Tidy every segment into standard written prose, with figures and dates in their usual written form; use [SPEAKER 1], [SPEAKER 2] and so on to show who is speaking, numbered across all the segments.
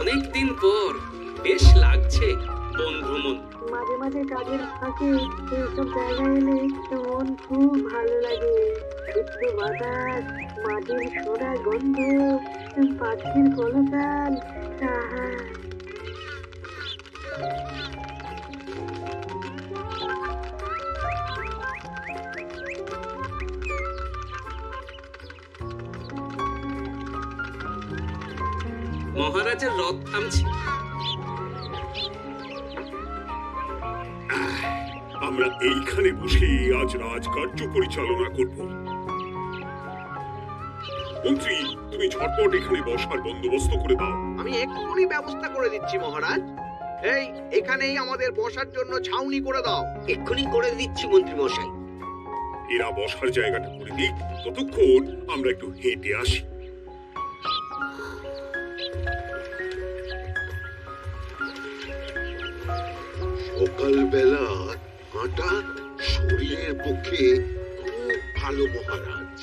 [SPEAKER 1] অনেকদিন পর বেশ লাগছে বন ভ্রমণ।
[SPEAKER 2] মাঝে মাঝে কাজের ফাঁকে এইসব জায়গায় এলে মন খুব ভালো লাগে। শুদ্ধ বাতাস, মাটির সোনা গন্ধ, পাখির কলতান, আহা!
[SPEAKER 1] মহারাজের রথ থামছে।
[SPEAKER 3] আমরা এইখানে বসে আজ রাজকার্য পরিচালনা করব। মন্ত্রী, তুমি ঝটপট এখানে বসার বন্দোবস্ত করে দাও।
[SPEAKER 4] আমি এক্ষুনি ব্যবস্থা করে দিচ্ছি মহারাজ। এই এখানেই আমাদের বসার জন্য ছাউনি করে দাও।
[SPEAKER 5] এক্ষুনি করে দিচ্ছি মন্ত্রী মশাই।
[SPEAKER 3] এরা বসার জায়গাটা করে দিক, ততক্ষণ আমরা একটু হেঁটে আসি।
[SPEAKER 6] সকালবেলা হাঁটা শরীরের পক্ষে খুব ভালো মহারাজ।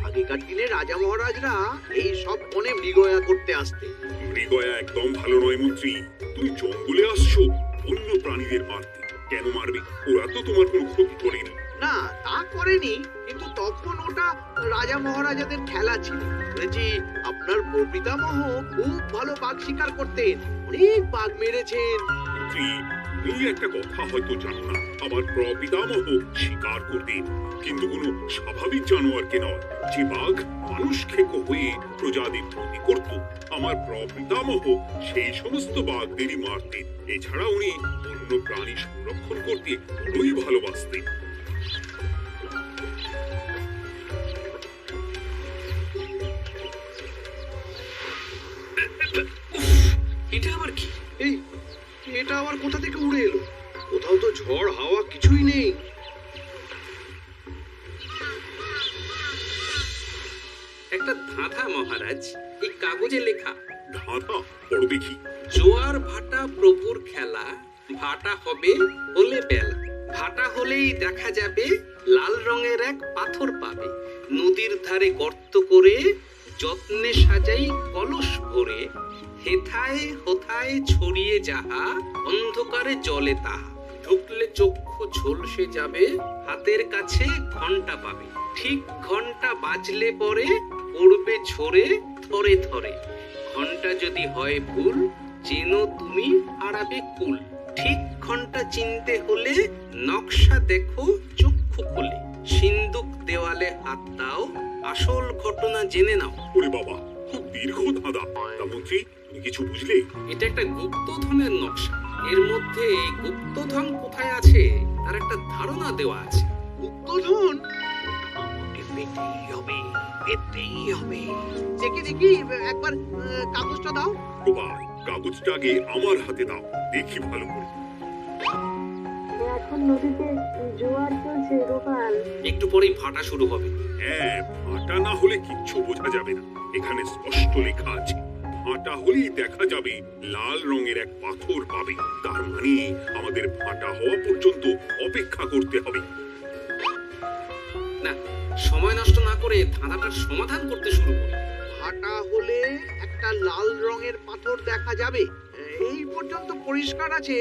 [SPEAKER 4] আগেকার দিনে রাজা মহারাজরা এই সব বনে মৃগয়া করতে আসতেন।
[SPEAKER 3] মৃগয়া একদম ভালো নয় মন্ত্রী। তুমি জঙ্গলে আসছো অন্য প্রাণীদের মারতে। কেন মারবে? ওরা তো তোমার কোনো ক্ষতি করেনি।
[SPEAKER 4] না, তা করেনি, কিন্তু তখন ওটা রাজা মহারাজাদের খেলা ছিল। শুনেছি আপনার প্রপিতামহ খুব ভালো বাঘ শিকার করতেন, অনেক বাঘ মেরেছেন।
[SPEAKER 3] মন্ত্রী, তুমি একটা কথা হয়তো জানো না। আমার প্রপিতামহ শিকার করতেন, কিন্তু কোনো স্বাভাবিক জানোয়ারকে নয়। যে বাঘ মানুষ খেকো হয়ে প্রজাদের ক্ষতি করত, আমার প্রপিতামহ সেই সমস্ত বাঘদেরই মারতেন। এছাড়া উনি অন্য প্রাণী সংরক্ষণ করতে বড়ই ভালোবাসতেন।
[SPEAKER 1] এটা আবার কি?
[SPEAKER 4] এই এটা আবার কোথা থেকে উড়ে এলো? কোথাও তো ঝড় হাওয়া কিছুই নেই।
[SPEAKER 1] একটা ধাঁধা মহারাজ, এই কাগজে লেখা।
[SPEAKER 3] ধাঁধা? বড় দেখি।
[SPEAKER 1] জোয়ার ভাটা প্রভুর খেলা, ভাটা হবে হলে বেলা, ভাটা হলেই দেখা যাবে লাল রঙের এক পাথর পাবে, নদীর ধারে গর্ত করে যত্নে সাজাই কলস ভরে, হেথায় হোথায় ছড়িয়ে যাহা অন্ধকারে জলে তাহা, ঢুকলে চক্ষু ঝলসে যাবে, হাতের কাছে ঘন্টা পাবে, ঠিক ঘন্টা বাজলে পরে পড়বে ঝরে থরে থরে, ঘন্টা যদি হয় ভুল চেনো তুমি হারাবে কুল, ঠিক ঘন্টা চিনতে হলে নকশা দেখো চক্ষু খুলে, সিন্দুক দেওয়ালে হাত দাও আসল ঘটনা জেনে নাও।
[SPEAKER 3] ওরে বাবা, খুব দীর্ঘ ধাঁধা। তা মন্ত্রী, তুমি কিছু বুঝলে?
[SPEAKER 1] এটা একটা গুপ্তধনের নকশা। এর মধ্যে গুপ্তধন কোথায় আছে তার একটা ধারণা দেওয়া আছে।
[SPEAKER 4] গুপ্তধন
[SPEAKER 5] আমাকে পেতেই হবে, পেতেই হবে।
[SPEAKER 4] দেখি দেখি একবার কাগজটা দাও।
[SPEAKER 3] গোপাল, কাগজটা আগে আমার হাতে দাও, দেখি ভালো করে।
[SPEAKER 2] এখন নদীতে জোয়ার চলছে গোপাল।
[SPEAKER 1] একটু পরেই ভাটা শুরু হবে।
[SPEAKER 3] হ্যাঁ, ভাটা না হলে কিচ্ছু বোঝা যাবে না। এখানে স্পষ্ট লেখা আছে, ভাটা হলেই দেখা যাবে লাল রঙের এক পাথর পাবে। তার মানে আমাদের ভাটা হওয়া পর্যন্ত অপেক্ষা করতে হবে।
[SPEAKER 1] না, সময় নষ্ট না করে ধাঁধাটার সমাধান করতে শুরু করি।
[SPEAKER 4] ভাটা হলে একটা লাল রঙের পাথর দেখা যাবে, এই পর্যন্ত পরিষ্কার আছে।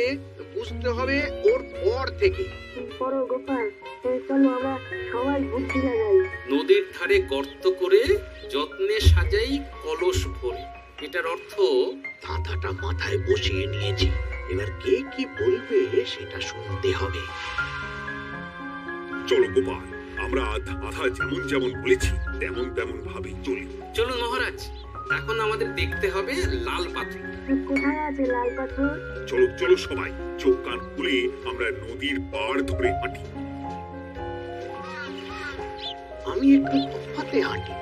[SPEAKER 4] বুঝতে হবে ওর পর থেকে।
[SPEAKER 2] পড়ো গোপাল, চলো আমরা সবাই বুদ্ধি লাগাই।
[SPEAKER 1] নদীর ধারে গর্ত করে যত্নে সাজাই কলস ভরে। এটার অর্থ
[SPEAKER 5] ধাঁধাটা মাথায় বসিয়ে নিয়েছি, এবার কে কি বলবে সেটা শুনতে হবে।
[SPEAKER 3] চলো গোপাল, আমরা ধাঁধা যেমন যেমন বলেছি তেমন তেমন ভাবে চলি।
[SPEAKER 1] চলুন মহারাজ, এখন আমাদের দেখতে হবে লাল পাথর।
[SPEAKER 2] কোথায় আছে লাল পাথর?
[SPEAKER 3] চলো চলো সবাই, চোখ কান খুলে আমরা নদীর পাড় ধরে হাঁটি।
[SPEAKER 5] আমি একটু তফাতে হাঁটি।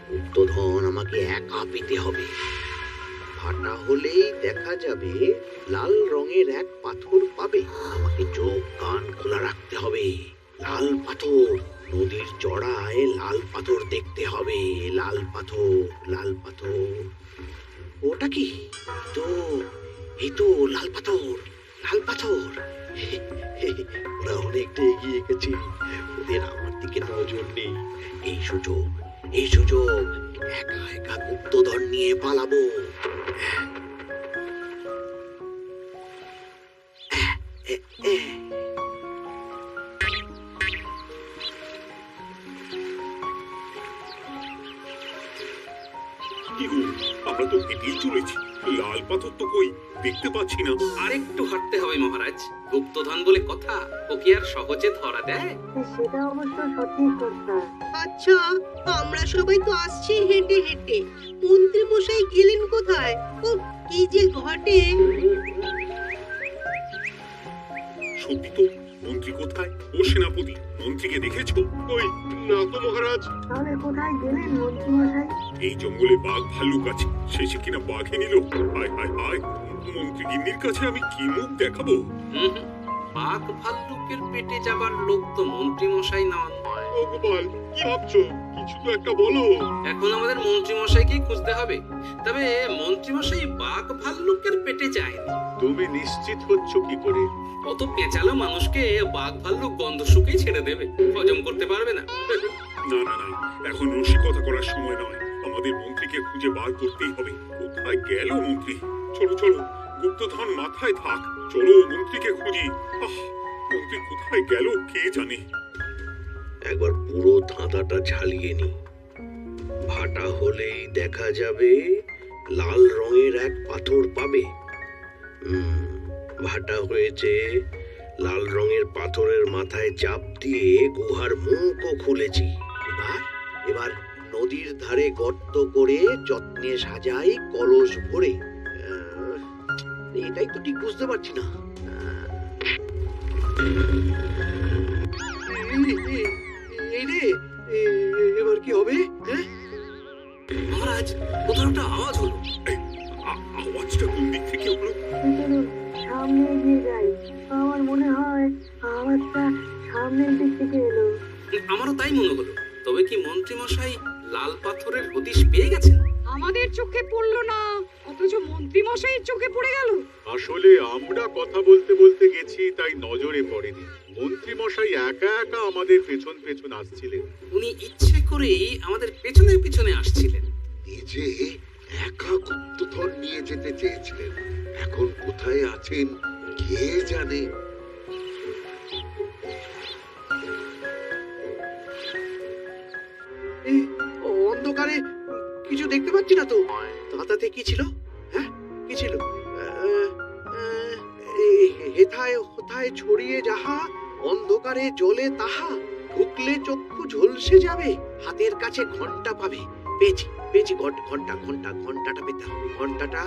[SPEAKER 5] গুপ্তধন আমাকে একা পেতে হবে।
[SPEAKER 4] ভাটা হলেই দেখা যাবে লাল রঙের এক পাথর পাবে।
[SPEAKER 5] আমাকে চোখ কান খোলা রাখতে হবে। লাল পাথর, নদীর চড়ায় লাল পাথর দেখতে হবে। লাল পাথর, লাল পাথর। ওটা কি? তো এই তো লাল পাথর, লাল পাথর। ওরা অনেকটা এগিয়ে গেছে, ওদের আমার দিকে নজর নেই। এই সুযোগ একা একা গুপ্তধন নিয়ে পালাবো।
[SPEAKER 3] কি গো, আমরা তো হেঁটেই চলেছি, লাল পাথর তো কই দেখতে পাচ্ছি না।
[SPEAKER 1] আরেকটু হাঁটতে হবে মহারাজ, গুপ্তধন বলে কথা, ও কি আর সহজে ধরা দেয়?
[SPEAKER 2] সেটা অবশ্য সঠিক কথা।
[SPEAKER 7] আচ্ছা, আমরা সবাই তো আসছি হেঁটে হেঁটে, মন্ত্রী মশাই গেলেন কোথায়? ও কি যে ঘটে!
[SPEAKER 3] সত্যি তো, মন্ত্রী কোথায়? ও সেনাপতি, মন্ত্রীকে দেখেছো? কই না তো মহারাজ।
[SPEAKER 2] তাহলে কোথায় গেলেন মন্ত্রীমশাই?
[SPEAKER 3] এই জঙ্গলে বাঘ ভাল্লুক আছে, শেষে কিনা বাঘে নিল। হায় হায় হায়, মন্ত্রী গিন্নির কাছে আমি কি মুখ দেখাবো?
[SPEAKER 1] হুম হুম, বাঘ ভাল্লুকের পেটে যাবার লোক তো মন্ত্রী মশাই নন।
[SPEAKER 3] ও গোপাল, কি ভাবছো? কিছু তো একটা বলো।
[SPEAKER 1] এখন আমাদের মন্ত্রী মশাইকেই খুঁজতে হবে। তবে মন্ত্রী মশাই বাঘ ভাল্লুকের পেটে যায়নি।
[SPEAKER 3] তুমি নিশ্চিত হচ্ছ কি করে?
[SPEAKER 1] অত পেঁচালো মানুষকে বাঘ ভাল্লুক গন্ধ শুকেই ছেড়ে দেবে, হজম করতে পারবে না।
[SPEAKER 3] না না না, এখন রসিকতা করার সময় নয়, আমাদের মন্ত্রীকে খুঁজে বার করতেই হবে। কোথায় গেল মন্ত্রী? চলো চলো, গুপ্তধন মাথায় থাক, চলো মন্ত্রীকে খুঁজি। মন্ত্রী কোথায় গেল কে জানে।
[SPEAKER 5] একবার পুরো ধাঁধাটা ঝালিয়ে নি। ভাটা হলেই দেখা যাবে লাল রঙের এক পাথর পাবে। ভাটা হয়েছে, লাল রঙের পাথরের মাথায় চাপ দিয়ে গুহার মুখও খুলেছি। এবার নদীর ধারে গর্ত করে যত্নে সাজাই কলস ভরে। এটাই তো ঠিক বুঝতে পারছি না।
[SPEAKER 4] এই রে, এবার কি হবে? হ্যাঁ,
[SPEAKER 1] মহারাজ, কোথাও একটা আওয়াজ হলো।
[SPEAKER 3] আওয়াজটা কোন দিক থেকে হলো?
[SPEAKER 2] চলুন সামনে এগিয়ে যাই। আমার মনে হয় আওয়াজটা সামনের দিক থেকে এলো।
[SPEAKER 1] আমারও তাই মনে হলো। তবে কি মন্ত্রী মশাই লাল পাথরের হদিশ পেয়ে গেছেন?
[SPEAKER 7] আমাদের চোখে পড়লো না, অথচ মন্ত্রী মশাইয়ের চোখে পড়ে গেল।
[SPEAKER 3] আসলে আমরা কথা বলতে বলতে গেছি, তাই নজরে পড়েনি। মন্ত্রী মশাই একা একা আমাদের পেছন পেছন আসছিলেন।
[SPEAKER 1] উনি ইচ্ছে করেই আমাদের পেছনে পেছনে আসছিলেন।
[SPEAKER 6] নিজে একা গুপ্তধন নিয়ে যেতে চেয়েছিলেন, এখন কোথায় আছেন কে জানে।
[SPEAKER 4] এই অন্ধকারে কিছু দেখতে পাচ্ছি না তো। তাতে কি ছিল? হ্যাঁ, কি ছিল? হেথায় হোথায় ছড়িয়ে যাহা, অন্ধকারে জলে তাহা, ঢুকলে চক্ষু ঝলসে যাবে, হাতের কাছে ঘন্টা পাবে। পেয়েছি পেয়েছি, ঘন্টাটা পেতে হবে। ঘন্টা।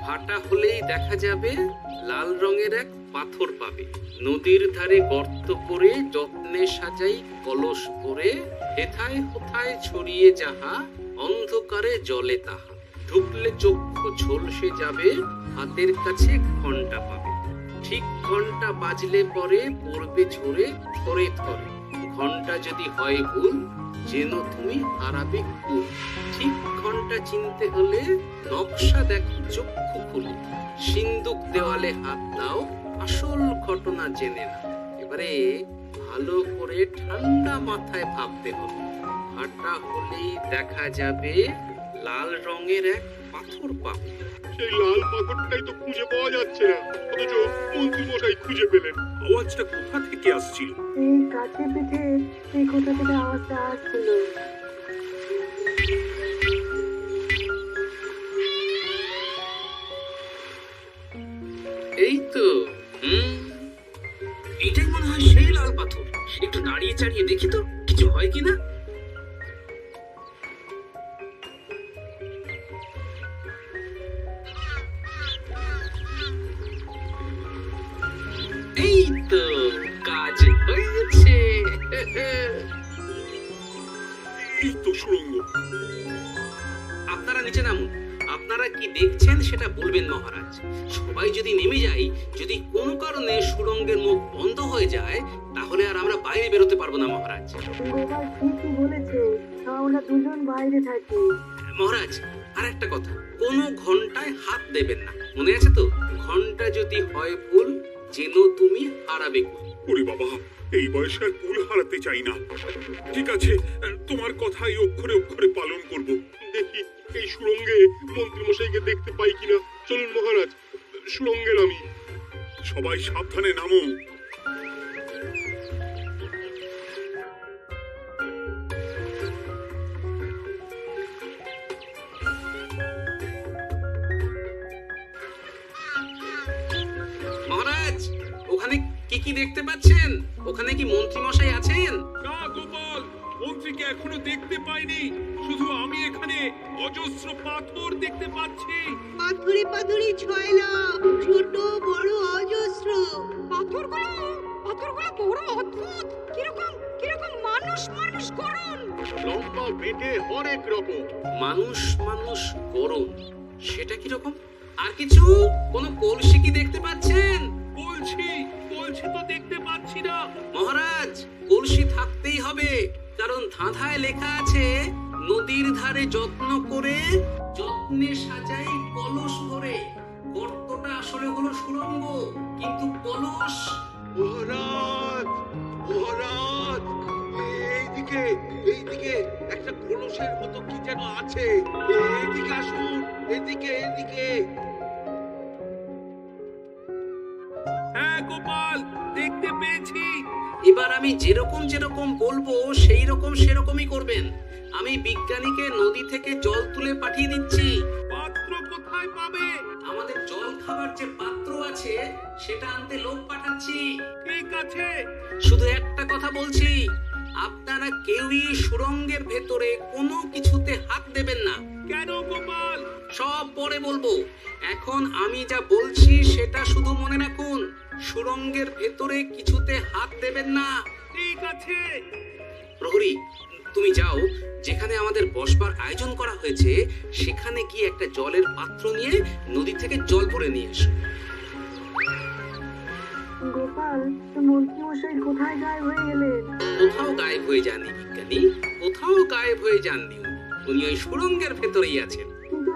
[SPEAKER 1] ভাটা হলেই দেখা যাবে লাল রঙের এক পাথর পাবে। নদীর ধারে গর্ত করে যত্নে সাজাই কলস ভরে, হেথায় হোথায় ছড়িয়ে যাহা, অন্ধকারে জলে তাহা, ঢুকলে চক্ষু ঝলসে যাবে, হাতের কাছে ঘন্টা পাবে। ঠিক ঘন্টা বাজলে পরে পড়বে ঝরে থরে থরে, ঘন্টা যদি হয় ভুল, যেন তুমি হারাবে কুল। ঠিক ঘন্টা চিনতে হলে নকশা দেখো চক্ষু খুলে, সিন্দুক দেওয়ালে হাত দাও, আসল ঘটনা জেনে না। এবারে ভালো করে ঠান্ডা মাথায় ভাবতে হবে। ভাটা হলেই দেখা যাবে লাল রঙের এক পাথর পাবে।
[SPEAKER 3] সেই লাল পাথরটাই তো খুঁজে পাওয়া যাচ্ছে না, অথচ মন্ত্রী মশাই খুঁজে পেলেন। আওয়াজটা কোথা থেকে আসছিল?
[SPEAKER 2] এই কাছে পিঠে এই কোথা থেকে আওয়াজটা আসছিল।
[SPEAKER 1] এই তো, এটাই মনে হয় সেই লাল পাথর। একটু দাঁড়িয়ে চাড়িয়ে দেখি তো কিছু হয় কিনা। এই তো, কাজ হয়েছে।
[SPEAKER 3] এই তো সুড়ঙ্গ।
[SPEAKER 1] আপনারা নিচে নামুন। আপনারা কি দেখছেন সেটা বলবেন মহারাজ। সবাই যদি নেমে যাই, যদি কোনো কারণে সুড়ঙ্গের মুখ বন্ধ হয়ে যায়, তাহলে আর আমরা বাইরে বেরোতে পারবো না মহারাজ।
[SPEAKER 2] গোপাল ঠিকই বলেছে, আমরা দুজন বাইরে থাকি।
[SPEAKER 1] মহারাজ, আর একটা কথা, কোনো ঘন্টায় হাত দেবেন না, মনে আছে তো? ঘন্টা যদি হয় ভুল, যেন তুমি হারাবে কুল।
[SPEAKER 3] ওরে বাবা, এই বয়সে আর কুল হারাতে চাই না। ঠিক আছে, তোমার কথাই অক্ষরে অক্ষরে পালন করব। দেখি এই সুড়ঙ্গে মন্ত্রী মশাইকে দেখতে পাই কিনা। চলুন মহারাজ, সুড়ঙ্গে নামি। সবাই সাবধানে নামো।
[SPEAKER 1] মহারাজ, ওখানে কি কি দেখতে পাচ্ছেন? ওখানে কি মন্ত্রী মশাই আছেন?
[SPEAKER 3] না গোপাল, মন্ত্রীকে এখনো দেখতে পাইনি। শুধু আমি এখানে অজস্র পাথর দেখতে পাচ্ছি।
[SPEAKER 7] পাথরে পাথরে ছয়লা, ছোট বড় অজস্র। পাথরগুলো বড় অদ্ভুত, কিরকম কিরকম মানুষ মানুষ করুন।
[SPEAKER 3] লম্বা বেটে অনেক রকম।
[SPEAKER 1] মানুষ মানুষ গরম, সেটা কি রকম? আর কিছু? কোনো কলসি কি দেখতে পাচ্ছেন?
[SPEAKER 3] বলছি তো দেখতে পাচ্ছি না।
[SPEAKER 1] মহারাজ, কলসি থাকতেই হবে, কারণ ধাঁধায় লেখা আছে নদীর ধারে যত্ন করে যত্নে সাজাই কলস ভরে। গর্তটা আসলে হলো সুড়ঙ্গ, কিন্তু কলস।
[SPEAKER 6] মহারাজ, মহারাজ, এইদিকে একটা কলসের মতো কি যেন আছে। এইদিকে আসুন, এদিকে।
[SPEAKER 3] হ্যাঁ গোপাল, দেখতে পেয়েছি।
[SPEAKER 1] এবার আমি যেরকম যেরকম বলবো সেই রকম সেরকমই করবেন। আমি বিজ্ঞানীকে নদী থেকে জল তুলে পাঠিয়ে দিচ্ছি।
[SPEAKER 3] পাত্র কোথায় পাবে?
[SPEAKER 1] আমাদের জল খাবার যে পাত্র আছে সেটা আনতে লোক পাঠাচ্ছি।
[SPEAKER 3] ঠিক আছে।
[SPEAKER 1] শুধু একটা কথা বলছি, আপনারা কেউই সুড়ঙ্গের ভেতরে কোনো কিছুতে হাত দেবেন না।
[SPEAKER 3] কেন গোপাল?
[SPEAKER 1] সব পরে বলবো, এখন আমি যা বলছি সেটা শুধু মনে রাখুন। সুড়ঙ্গের ভেতরে কিছুতে হাত দেবেন না।
[SPEAKER 3] ঠিক আছে।
[SPEAKER 1] প্রহরী, তুমি যাও, যেখানে আমাদের বসবার আয়োজন করা হয়েছে সেখানে গিয়ে একটা জলের পাত্র নিয়ে নদী থেকে জল ভরে নিয়ে এসো।
[SPEAKER 2] গোপাল, মন্ত্রী মশাই কোথায় গায়েব হয়ে গেলেন?
[SPEAKER 1] কোথাও গায়েব হয়ে যাননি বিজ্ঞানী, কোথাও গায়েব হয়ে যাননি। উনি ওই সুড়ঙ্গের ভেতরেই আছেন।
[SPEAKER 2] কিন্তু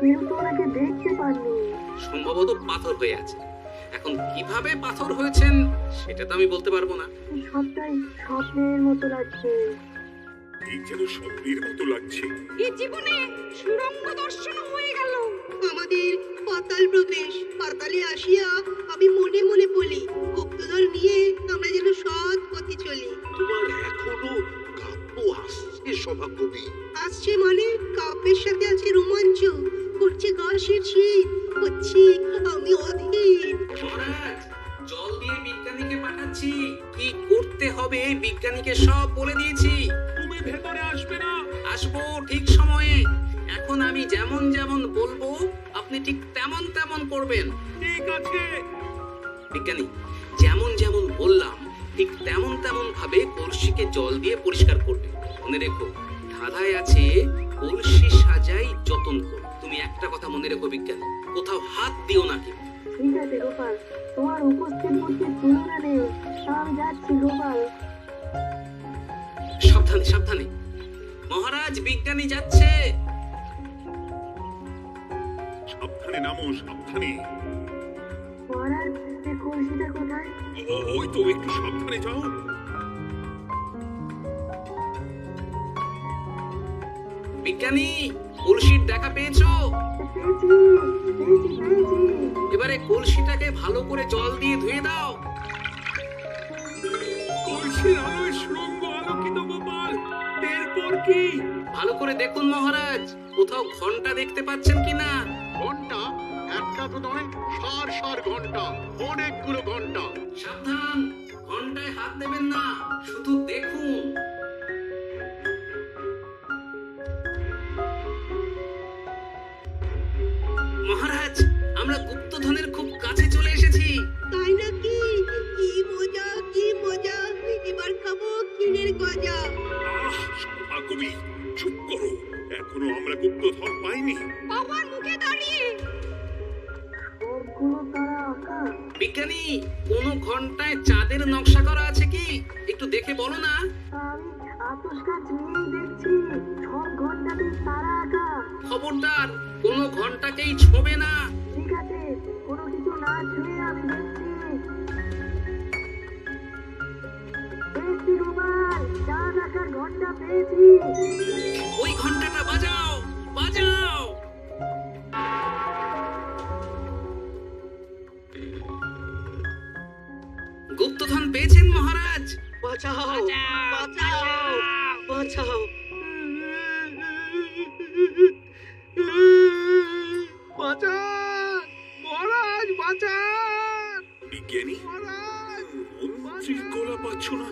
[SPEAKER 2] কেউ তো ওনাকে দেখতে পাননি।
[SPEAKER 1] সম্ভবত পাথর হয়ে আছে। এখন কিভাবে পাথর হয়েছেন সেটা তো আমি বলতে পারবো না।
[SPEAKER 2] সবটাই স্বপ্নের মতো লাগছে।
[SPEAKER 3] এই যেন স্বপ্নের মতো লাগছে।
[SPEAKER 7] এই জীবনে সুড়ঙ্গ দর্শন হয়ে গেল। আমাদের পাতাল প্রবেশ। পাতালে আসিয়া আমি মনে মনে বলি, গুপ্তধন নিয়ে আমরা যেন সৎ পথে চলি।
[SPEAKER 6] তোমার এখনো কাব্য আসছে সভাকবি।
[SPEAKER 7] আসছে মানে কাব্যের সাথে আছে রোমাঞ্চ, করছে গা শিরশির, হচ্ছি আমি অধীর।
[SPEAKER 1] মহারাজ, জল দিয়ে বিজ্ঞানীকে পাঠাচ্ছি। কি করতে হবে বিজ্ঞানীকে সব বলে দিয়েছি।
[SPEAKER 3] তুমি ভেতরে আসবে না?
[SPEAKER 1] আসবো ঠিক সময়ে। এখন আমি যেমন যেমন বলবো আপনি ঠিক তেমন তেমন করবেন।
[SPEAKER 3] ঠিক আছে।
[SPEAKER 1] বিজ্ঞানী, যেমন যেমন বললাম ঠিক তেমন তেমন ভাবে কলসিকে জল দিয়ে পরিষ্কার করবে। মনে রেখো, ধাঁধায় আছে কলসি সাজাই যতন কর। তুমি একটা কথা মনে রেখো বিজ্ঞানী, কোথাও হাত দিও না কিন্তু।
[SPEAKER 2] ঠিক আছে গোপাল, তোমার উপস্থিত বুদ্ধির তুলনা নেই। আমি যাচ্ছি গোপাল।
[SPEAKER 1] সাবধানে সাবধানে। মহারাজ, বিজ্ঞানী যাচ্ছে।
[SPEAKER 3] সাবধানে নামো, সাবধানে।
[SPEAKER 2] মহারাজ, এই কলসিটা কোথায়?
[SPEAKER 3] ওই তো, একটু সাবধানে যাও।
[SPEAKER 1] বিজ্ঞানী, কলসির দেখা পেয়েছো?
[SPEAKER 2] পেয়েছি।
[SPEAKER 1] এবারে কলসিটাকে ভালো করে জল দিয়ে ধুয়ে দাও।
[SPEAKER 3] কলসির আলোয় সুড়ঙ্গ আলোকিত গোপাল। এরপর কি?
[SPEAKER 1] ভালো করে দেখুন মহারাজ, কোথাও ঘন্টা দেখতে পাচ্ছেন কিনা?
[SPEAKER 6] ঘন্টা? একটা তো নয়, সার ঘন্টা, অনেকগুলো ঘন্টা।
[SPEAKER 1] সাবধান, ঘন্টায় হাত দেবেন না, শুধু দেখুন। মহারাজ, আমরা গুপ্তধনের খুব কাছে চলে এসেছি।
[SPEAKER 7] তাই নাকি? কি মজা, কি মজা। এবার খাবো ক্ষীরের গজা।
[SPEAKER 3] সভাকবি, চুপ করো। এখনো আমরা গুপ্তধন পাইনি।
[SPEAKER 7] বাবার মুখে দাঁড়িয়ে
[SPEAKER 2] সবগুলো তারা আঁকা।
[SPEAKER 1] বিজ্ঞানী, কোন ঘন্টায় চাঁদের নকশা করা আছে কি? একটু দেখে বলো না।
[SPEAKER 2] আমি আতস কাজ নিয়েই দেখছি।
[SPEAKER 1] খবরদার কোনো ঘন্টাকেই ছোঁবে না।
[SPEAKER 2] ঠিক আছে, কোনো কিছু না ছুঁয়ে আমি দেখছি। পেয়েছি রুমাল, চা রাখার ঘন্টা পেয়েছি।
[SPEAKER 1] ওই ঘন্টাটা বাজাও, বাজাও। গুপ্তধন পেয়েছেন মহারাজ?
[SPEAKER 4] বাঁচাও, বাঁচাও, বাঁচাও। বাঁচান মহারাজ, বাঁচান
[SPEAKER 3] বিজ্ঞানী,
[SPEAKER 4] মহারাজ।
[SPEAKER 3] মন্ত্রীর গলা পাচ্ছ না?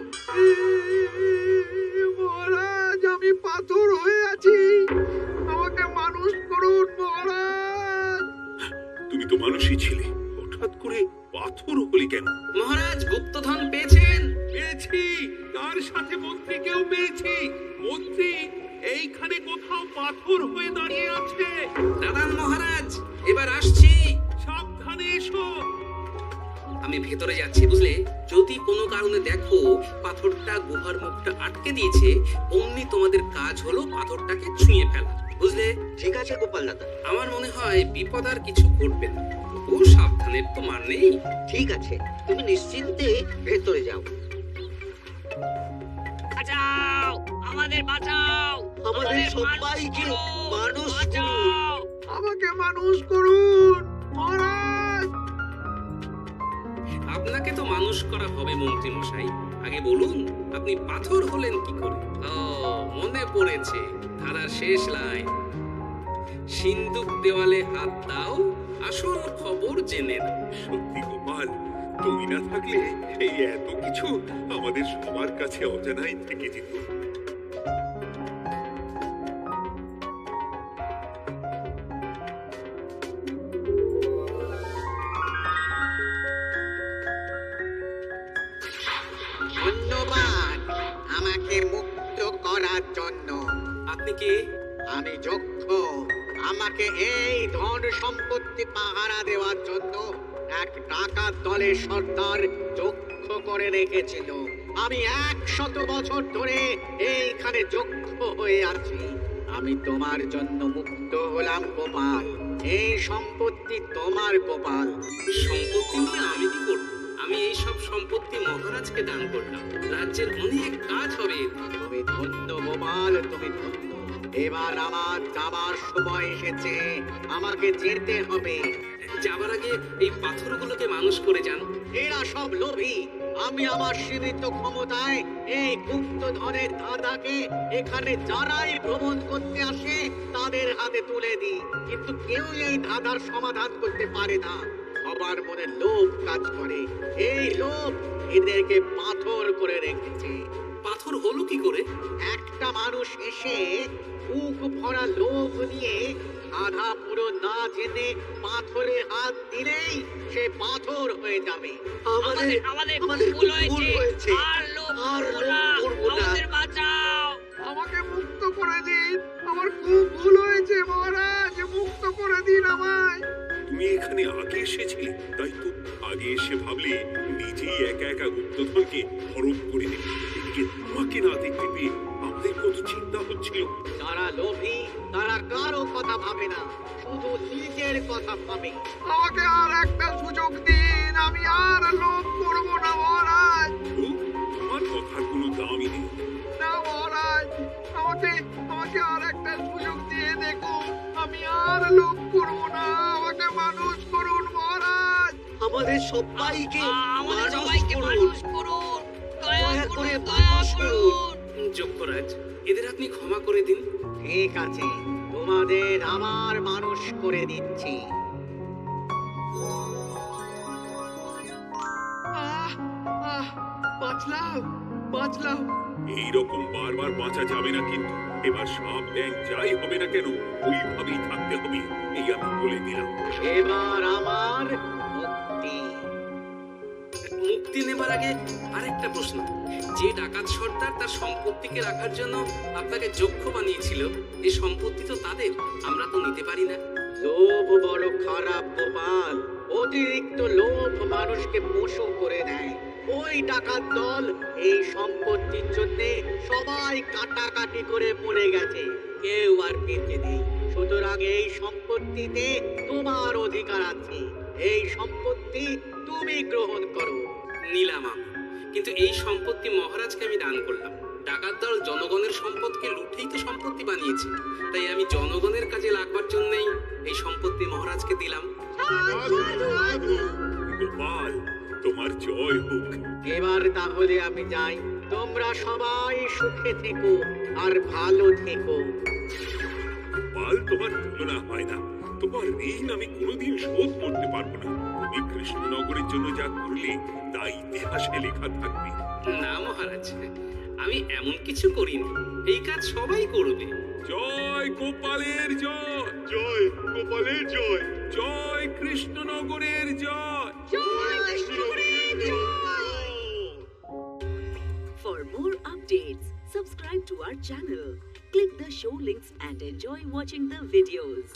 [SPEAKER 4] মহারাজ, আমি পাথর হয়ে আছি, আমাকে মানুষ করুন মহারাজ।
[SPEAKER 3] তুমি তো মানুষই ছিলে, হঠাৎ করে পাথর হলি কেন?
[SPEAKER 1] মহারাজ গুপ্তধন পেয়েছেন?
[SPEAKER 3] পেয়েছি, তার সাথে মন্ত্রীকেও পেয়েছি। মন্ত্রী এইখানে কোথাও পাথর হয়ে দাঁড়িয়ে আছে।
[SPEAKER 1] দাঁড়ান মহারাজ, এবার আসছি।
[SPEAKER 3] সাবধানে এসো।
[SPEAKER 1] আমি ভেতরে যাচ্ছি, বুঝলে? যদি কোনো কারণে দেখো পাথরটা গুহার মুখটা আটকে দিয়েছে, অমনি তোমাদের কাজ হলো পাথরটাকে ছুঁয়ে ফেলা, বুঝলে?
[SPEAKER 4] ঠিক আছে গোপাল দাদা।
[SPEAKER 1] আমার মনে হয় বিপদ আর কিছু ঘটবে না। ও সাবধানের তো মান নেই।
[SPEAKER 4] ঠিক আছে, তুমি নিশ্চিন্তে ভেতরে যাও।
[SPEAKER 8] বাঁচাও, আমাদের বাঁচাও,
[SPEAKER 4] আমাদের সবাইকে মানুষ করুন,
[SPEAKER 8] বাঁচাও।
[SPEAKER 4] আমাকে মানুষ করুন মহারাজ।
[SPEAKER 1] আপনাকে তো মানুষ করা হবে মন্ত্রী মশাই। আগে বলুন, আপনি পাথর হলেন কি করে? ও, মনে পড়েছে ধারার শেষ লাইন, সিন্দুক দেওয়ালে হাত দাও, আসল খবর জেনে নাও।
[SPEAKER 3] সত্যি গোপাল, তুমি না থাকলে এই এত কিছু আমাদের সবার কাছে অজানাই থেকে যেত।
[SPEAKER 9] ধন্যবাদ আমাকে মুক্ত করার জন্য।
[SPEAKER 1] আপনি কে?
[SPEAKER 9] আমি যক্ষ। আমাকে এই ধন সম্পত্তি পাহারা দেওয়ার জন্য এক ডাকাত দলের সর্দার যক্ষ করে রেখেছিল। আমি 100 বছর ধরে এইখানে যক্ষ হয়ে আছি। আমি তোমার জন্য মুক্ত হলাম গোপাল। এই সম্পত্তি তোমার গোপাল।
[SPEAKER 1] সম্পত্তি নিয়ে আমি কি করব? আমি এই সব সম্পত্তি মহারাজকে দান করলাম। রাজ্যের অনেক কাজ হবে।
[SPEAKER 9] তুমি ধন্য গোপাল, তুমি ধন্য। এবার আমার যাবার সময় এসেছে, আমাকে যেতে হবে।
[SPEAKER 1] যাবার আগে এই পাথরগুলোকে মানুষ করে যান।
[SPEAKER 9] এরা সব লোভী। আমি আমার সীমিত ক্ষমতায় এই গুপ্ত ধনের ধাঁধাকে এখানে যারাই ভ্রমণ করতে আসে তাদের হাতে তুলে দিই, কিন্তু কেউ এই ধাঁধার সমাধান করতে পারে না। সবার মনে লোভ কাজ করে। এই লোভ এদেরকে পাথর করে রেখেছে।
[SPEAKER 1] পাথর হলো কি করে?
[SPEAKER 9] একটা মানুষ এসে বুক ভরা লোভ নিয়ে আধা পুরো না জেনে পাথরে হাত দিলেই সে পাথর হয়ে যাবে।
[SPEAKER 8] আমাদের
[SPEAKER 9] আমাদের
[SPEAKER 8] ভুল
[SPEAKER 9] ভুল হয়েছে।
[SPEAKER 8] হয়েছে, আর লোভ
[SPEAKER 9] আর
[SPEAKER 8] করবো
[SPEAKER 9] লোভ
[SPEAKER 8] না,
[SPEAKER 9] করবো না।
[SPEAKER 8] আমাদের বাঁচাও।
[SPEAKER 4] আমাকে মুক্ত করে দিন, আমার খুব ভুল হয়েছে মহারাজ, মুক্ত করে দিন আমায়।
[SPEAKER 3] তুমি এখানে আগে এসেছিলে, তাই তো আগে এসে ভাবলে নিজেই একা একা গুপ্তধনকে হরপ করে নেবে। এদিকে তোমাকে না দেখতে পেয়ে আমাদের কত চিন্তা হচ্ছিল।
[SPEAKER 9] যারা লোভী তারা কারো কথা ভাবে না, শুধু নিজের কথা ভাবে।
[SPEAKER 4] আমাকে আর একটা সুযোগ দিন, আমি আর লোভ করবো না মহারাজ।
[SPEAKER 3] তো আমার কথার কোনো দামই নেই।
[SPEAKER 4] না মহারাজ, আমাকে আমাকে আর একটা সুযোগ দিয়ে দেখুন, আমি আর লোভ করবো না, আমাকে মানুষ করুন মহারাজ। আমাদের সবাইকে
[SPEAKER 8] আমাদের সবাইকে মানুষ করুন, দয়া করে মানুষ করুন।
[SPEAKER 1] যক্ষরাজ, এদের আপনি ক্ষমা করে দিন।
[SPEAKER 9] ঠিক আছে, তোমাদের আমার মানুষ করে দিচ্ছি।
[SPEAKER 4] বাঁচলাম, বাঁচলাম।
[SPEAKER 3] এইরকম বারবার বাঁচা যাবে না, কিন্তু এবার সাপ ব্যাং যাই হবে না কেন ওইভাবেই থাকতে হবে, এই আমি বলে দিলাম।
[SPEAKER 9] এবার আমার মুক্তি।
[SPEAKER 1] মুক্তি নেবার আগে আরেকটা প্রশ্ন, যে ডাকাত সর্দার তার সম্পত্তিকে রাখার জন্য আপনাকে যক্ষ বানিয়েছিল, এই সম্পত্তি তো তাদের, আমরা তো নিতে পারি না।
[SPEAKER 9] লোভ বড় খারাপ গোপাল। অতিরিক্ত লোভ মানুষকে পশু করে দেয়। ওই ডাকাত দল এই সম্পত্তির জন্য সবাই কাটাকাটি করে মরে গেছে, কেউ আর বেঁচে নেই। সুতরাং এই সম্পত্তিতে তোমার অধিকার আছে। এই সম্পত্তি তুমি গ্রহণ করো।
[SPEAKER 1] নিলাম আমি, কিন্তু এই সম্পত্তি মহারাজকে আমি দান করলাম। ডাকাত দল জনগণের সম্পদকে লুটেই তো সম্পত্তি বানিয়েছে, তাই আমি জনগণের কাজে লাগবার জন্যই এই সম্পত্তি মহারাজকে দিলাম।
[SPEAKER 3] গোপাল, তোমার জয় হোক।
[SPEAKER 9] এবার তাহলে আমি যাই। তোমরা সবাই সুখে থেকো আর ভালো থেকো।
[SPEAKER 3] গোপাল, তোমার তুলনা হয় না। তোমার ঋণ আমি কোনোদিন শোধ করতে পারবো না। তুমি কৃষ্ণনগরের জন্য যা করলে তা ইতিহাসে লেখা থাকবে।
[SPEAKER 1] না মহারাজ, আমি এমন কিছু করিনি, এই কাজ সবাই করবে।
[SPEAKER 3] জয় গোপালের জয়, জয় গোপালের জয়, জয় কৃষ্ণনগরের জয়।
[SPEAKER 10] For more updates, subscribe to our channel, click the show links and enjoy watching the videos.